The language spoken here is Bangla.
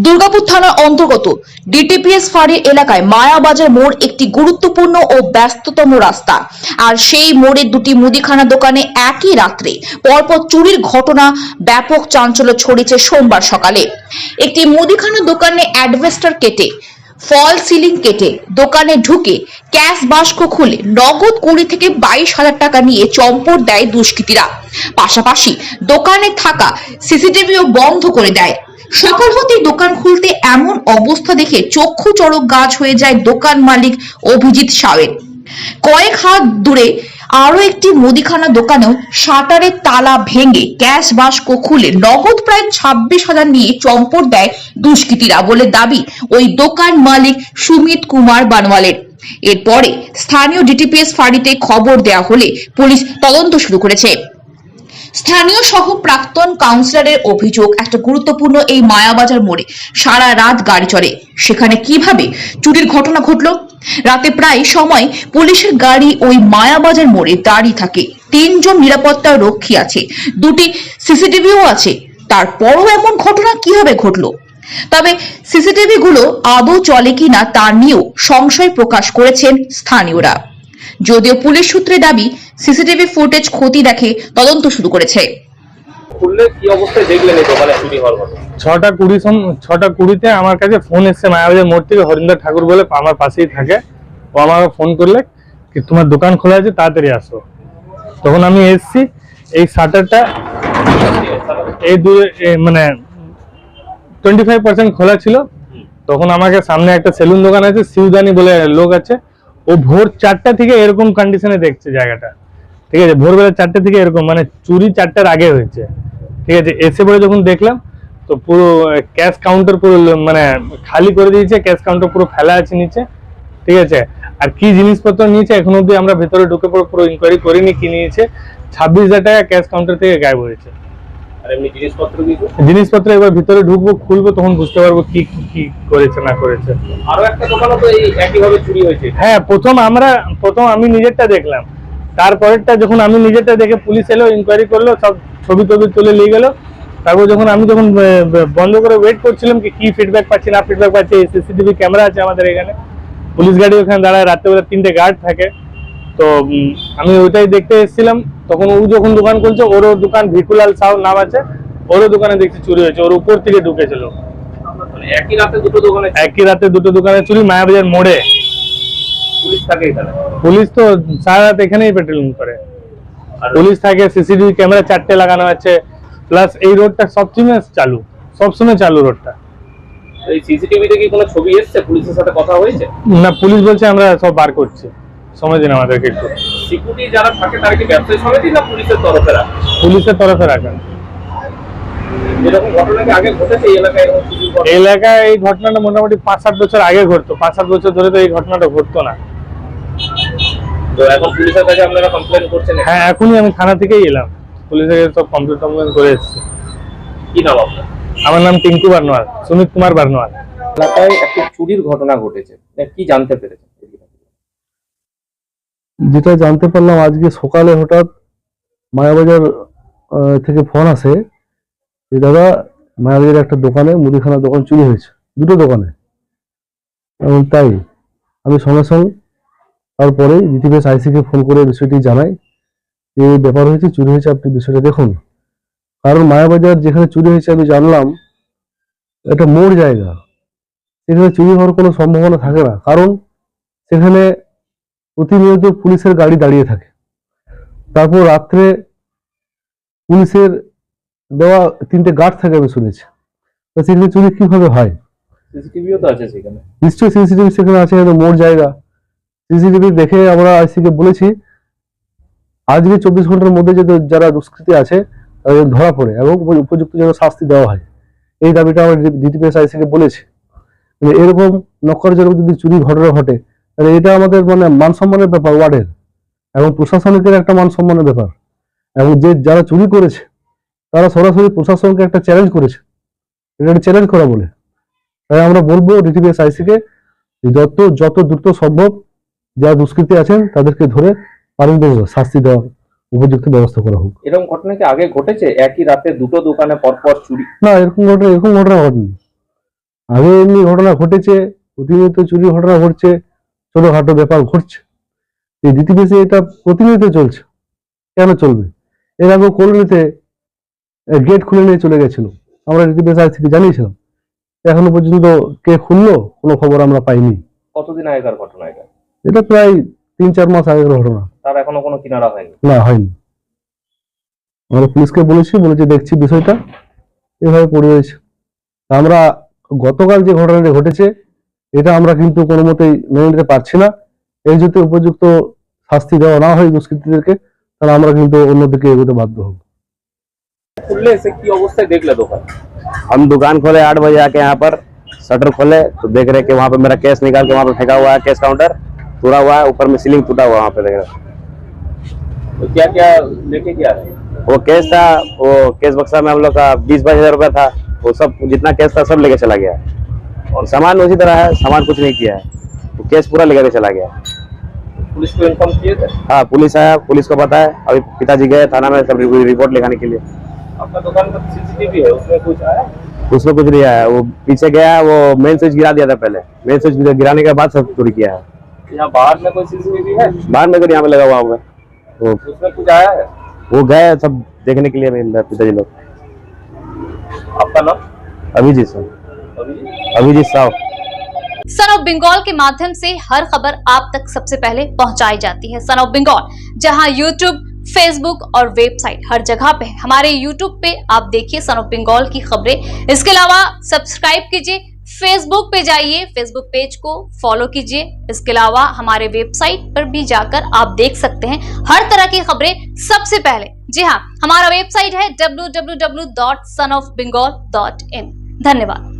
দুর্গাপুর থানার অন্তর্গত ডিটিপিএস ফাঁড়ি এলাকায় মায়াবাজার মোড় একটি গুরুত্বপূর্ণ ও ব্যস্ততম রাস্তা। আর সেই মোড়ে দুটি মুদিখানা দোকানে একই রাত্রে পরপর চুরির ঘটনা ব্যাপক চাঞ্চল্য ছড়িয়েছে সোমবার সকালে। একটি মুদিখানা দোকানে অ্যাডভেস্টার কেটে ফল সিলিং কেটে দোকানে ঢুকে ক্যাশ বাস্ক খুলে নগদ 20 থেকে 22,000 টাকা নিয়ে চম্পট দেয় দুষ্কৃতীরা। পাশাপাশি দোকানে থাকা সিসিটিভিও বন্ধ করে দেয়। সকাল হতেই দোকান খুলতে এমন অবস্থা দেখে চক্ষু চড়ক গাছ হয়ে যায় দোকান মালিক অভিজিৎ সাউয়ের। কয়েক হাত দূরে আরো একটি মুদিখানা দোকানেও শাটারের তালা ভেঙে ক্যাশ বাস্ক খুলে নগদ প্রায় 26,000 নিয়ে চম্পট দেয় দুষ্কৃতীরা বলে দাবি ওই দোকান মালিক সুমিত কুমার বানওয়ালের। এরপরে স্থানীয় ডিটিপিএস ফাঁড়িতে খবর দেওয়া হলে পুলিশ তদন্ত শুরু করেছে। স্থানীয় সহ প্রাক্তন কাউন্সিলরের অভিযোগ, একটা গুরুত্বপূর্ণ এই মায়াবাজার মোড়ে সারা রাত গাড়ি চলে, সেখানে কিভাবে চুরির ঘটনা ঘটলো? রাতে প্রায় সময় পুলিশের গাড়ি ওই মায়াবাজার মোড়ে দাঁড়িয়ে থাকে। 3 জন নিরাপত্তা রক্ষী আছে, 2টি সিসিটিভিও আছে, তারপরও এমন ঘটনা কিভাবে ঘটলো? তবে সিসিটিভি গুলো আদৌ চলে কিনা তা নিয়েও সংশয় প্রকাশ করেছেন স্থানীয়রা। যদিও পুলিশ সূত্রে দাবি সিসিটিভি ফুটেজ খতিয়ে দেখে তদন্ত শুরু করেছে। কি অবস্থায় দেখলেন এই দোকানে চুরি হওয়ার ঘটনা? 6:20 আমার কাছে ফোন এসছে মায়াবাজার মোড় থেকে, হরিন্দর ঠাকুর বলে আমার পাশেই থাকে। ও আমাকে ফোন করলে কি তোমার দোকান খোলা আছে, তাড়াতাড়ি আসো। তখন আমি এসছি, এই শাটারটা এই মানে 25% খোলা ছিল। তখন আমাকে সামনে একটা সেলুন দোকান আছে, শিবদানি বলে লোক আছে, ও ভোর 4টা থেকে এরকম কন্ডিশনে দেখছে জায়গাটা। ঠিক আছে, ভোরবেলা 4টে থেকে এরকম, মানে চুরি 4টার আগে হয়েছে। ঠিক আছে, এসে পরে যখন দেখলাম তো পুরো ক্যাশ কাউন্টার পুরো মানে খালি করে দিয়েছে, ক্যাশ কাউন্টার পুরো ফেলা আছে নিচে। ঠিক আছে, আর কি জিনিসপত্র নিয়েছে এখন অব্দি আমরা ভেতরে ঢুকে পুরো ইনকোয়ারি করিনি কি নিয়েছে। 26,000 টাকা ক্যাশ কাউন্টার থেকে গায়েব হয়েছে। আর এমনি জিনিসপত্র এবার ভিতরে ঢুকবো, খুলবো, তখন বুঝতে পারবো কি কি করেছে না করেছে। আরো একটা দোকানও তো এই একইভাবে চুরি হয়েছে। হ্যাঁ, প্রথম আমি নিজেরটা দেখলাম, তারপরেরটা যখন আমি নিজেরটা দেখে পুলিশ এলো, ইনকোয়ারি করলো, সব ছবি তুলে নিয়ে গেল। তারপর যখন বন্ধ করে ওয়েট করছিলাম কি ফিডব্যাক পাচ্ছি না ফিডব্যাক পাচ্ছি, সিসিটিভি ক্যামেরা আছে আমাদের এখানে, পুলিশ গাড়ি ওখানে দাঁড়ায়, রাত্রেবেলা 3টে গার্ড থাকে। তো আমি ওইটাই দেখতে এসেছিলাম। তখন ও যখন দোকান খুলছে, ওরও দোকান ভিকুলাল সাউ নাম আছে, ওরও দোকানে দেখছি চুরি হয়েছে, ওর উপর থেকে ঢুকেছিল। একই রাতে দুটো দোকানে চুরি মায়াবাজার মোড়ে। পুলিশ থাকে এখানে? পুলিশ তো সারা রাত এখানেই পেট্রোলিং করে, পুলিশ থাকে, সিসিটিভি ক্যামেরা 4টে লাগানো আছে, প্লাস এই রোডটা সবসময় চালু রোডটা। এই সিসিটিভিতে কি কোনো ছবি এসেছে? পুলিশের সাথে কথা হয়েছে? না, পুলিশ বলছে আমরা সব বার করছি, সময় দিন আমাদেরকে একটু। সিকিউরিটি যারা থাকে তারা কি ব্যবসায়ী সমিতি না পুলিশের তরফে রাখা? পুলিশের তরফে রাখা। যেরকম ঘটনা কি আগে ঘটেছে এই এলাকায়? এই ঘটনাটা মোটামুটি 5-7 বছর আগে ঘটতো। 5-7 বছর ধরে তো এই ঘটনাটা ঘটতো না। তো এখন পুলিশের কাছে আপনারা কমপ্লেইন করছেন? হ্যাঁ, এখনই আমি থানা থেকেই এলাম, পুলিশের কাছে সব কমপ্লেন করে এসেছি। কি নাম আপনার? আমার নাম টিঙ্কু বার্নওয়াল, সুমিত কুমার বার্নওয়াল। এলাকায় একটা চুরির ঘটনা ঘটেছে, কি জানতে পেরেছেন? যেটা জানতে পারলাম আজকে সকালে, হঠাৎ মায়াবাজার থেকে ফোন আসে যে দাদা মায়াবাজারের একটা দোকানে, মুদিখানা দোকান চুরি হয়েছে, 2টো দোকানে। এবং তাই আমি সঙ্গে সঙ্গে তারপরে ডিটিপিএস আইসিকে ফোন করে বিষয়টি জানাই যে ব্যাপার হয়েছে, চুরি হয়েছে, আপনি বিষয়টা দেখুন। কারণ মায়াবাজার যেখানে চুরি হয়েছে আমি জানলাম এটা মোড় জায়গা, সেখানে চুরি হওয়ার কোনো সম্ভাবনা থাকে না, কারণ সেখানে প্রতিনিয়ত পুলিশের গাড়ি দাঁড়িয়ে থাকে। তারপর রাত্রে পুলিশের দেওয়া 3টে গার্ড থাকে আমি শুনেছি। তো সেখানে চুরি কিভাবে হয়? সিসিটিভিও তো আছে সেখানে। নিশ্চয়ই সিসিটিভি সেখানে আছে, মোড় জায়গা। সিসিটিভি দেখে আমরা আইসিকে বলেছি আজকে 24 ঘন্টার মধ্যে যারা দুষ্কৃতী আছে তাদের ধরা পড়ে এবং উপযুক্ত যেন শাস্তি দেওয়া হয়, এই দাবিটা আমরা ডিটিপিএস আইসিকে বলেছি। এরকম নক্কারজনক যদি চুরি ঘটনা ঘটে তাহলে এটা আমাদের মানে মান সম্মানের ব্যাপার, ওয়ার্ডের এবং প্রশাসনিকের একটা মান সম্মানের ব্যাপার। এবং যারা চুরি করেছে তারা সরাসরি প্রশাসনকে একটা চ্যালেঞ্জ করেছে, এটা একটা চ্যালেঞ্জ করা বলে। তাই আমরা বলবো ডিটিপিএস আইসিকে যত দ্রুত সম্ভব যারা দুষ্কৃতী আছেন তাদেরকে ধরে শাস্তি দেওয়া, উপযুক্ত ব্যবস্থা করা হোক। এরকম ঘটনা কি আগে ঘটেছে? একই রাতে 2টো দোকানে পরপর চুরি? না, এরকম ঘটনা ঘটেনি। আগে এমনি ঘটনা ঘটেছে, প্রতিনিয়ত চুরি ঘটনা ঘটছে, ছোটখাটো ব্যাপার ঘটছে। এই ডিটিপিএসে এটা প্রতিনিয়ত চলছে, কেন চলবে? এর আগে কলোনিতে গেট খুলে নিয়ে চলে গেছিল, আমরা ডিটিপিএস আজ থেকে জানিয়েছিলাম, এখনো পর্যন্ত কে খুললো কোনো খবর আমরা পাইনি। কতদিন আগেকার ঘটনা এটা? এটা প্রায় 3-4 মাস আগের ঘটনা। তার এখনো কোনো কিনারা হয়নি? না, হয়নি। আমরা পুলিশকে বলেছি দেখছি বিষয়টা, এভাবে পড়ে রয়েছে। আমরা গতকাল যে ঘটনাটি ঘটেছে এটা আমরা কিন্তু কোনো মতেই মেনে নিতে পারছি না। এই যদি উপযুক্ত শাস্তি দেওয়া না হয় দুষ্কৃতীদেরকে, তাহলে আমরা কিন্তু অন্যদিকে এগোতে বাধ্য হব। खुलने से की अवस्था देख ले दुकान? हम दुकान खोले 8 बजे आके यहाँ पर शटर खोले तो देख रहे कि वहाँ पे मेरा कैश निकाल के वहाँ पे फेंका हुआ है, कैश काउंटर टूटा हुआ है, ऊपर में सीलिंग टूटा हुआ है, वहाँ पे देख रहे। तो क्या क्या लेके क्या है? वो कैश था, वो कैश बक्सा में हम लोग का 20-22 हजार रुपया था, वो सब जितना कैश था सब लेके चला गया। और सामान उसी तरह है, सामान कुछ नहीं किया है, वो कैश पूरा लेकर चला गया। पुलिस को इन्फॉर्म किए थे? हाँ, पुलिस आया, पुलिस को पता है, अभी पिताजी गए थाना में सब रिपोर्ट लिखाने के लिए। आपका दुकान पर सीसीटीवी है, उसमें कुछ आया? उसमें कुछ नहीं आया, वो पीछे गया, वो मेन स्विच गिरा दिया था पहले, मेन स्विच गिराने के बाद सब चोरी किया है। यहाँ बाहर में कोई सीसीटीवी है? बाहर में यहाँ पे लगा हुआ होगा, तो उसमें कुछ आया है? वो गए सब देखने के लिए मेरे पिताजी लोग। आपका नाम? अभिजीत सर, अभिजीत साहब। सन ऑफ बंगाल के माध्यम से हर खबर आप तक सबसे पहले पहुंचाई जाती है। सन ऑफ बंगाल जहां यूट्यूब, फेसबुक और वेबसाइट हर जगह पे है। हमारे यूट्यूब पे आप देखिए सन ऑफ बंगाल की खबरें। इसके अलावा सब्सक्राइब कीजिए, फेसबुक पे जाइए, फेसबुक पेज को फॉलो कीजिए। इसके अलावा हमारे वेबसाइट पर भी जाकर आप देख सकते हैं हर तरह की खबरें सबसे पहले। जी हाँ, हमारा वेबसाइट है www.sonofbengal.in। धन्यवाद।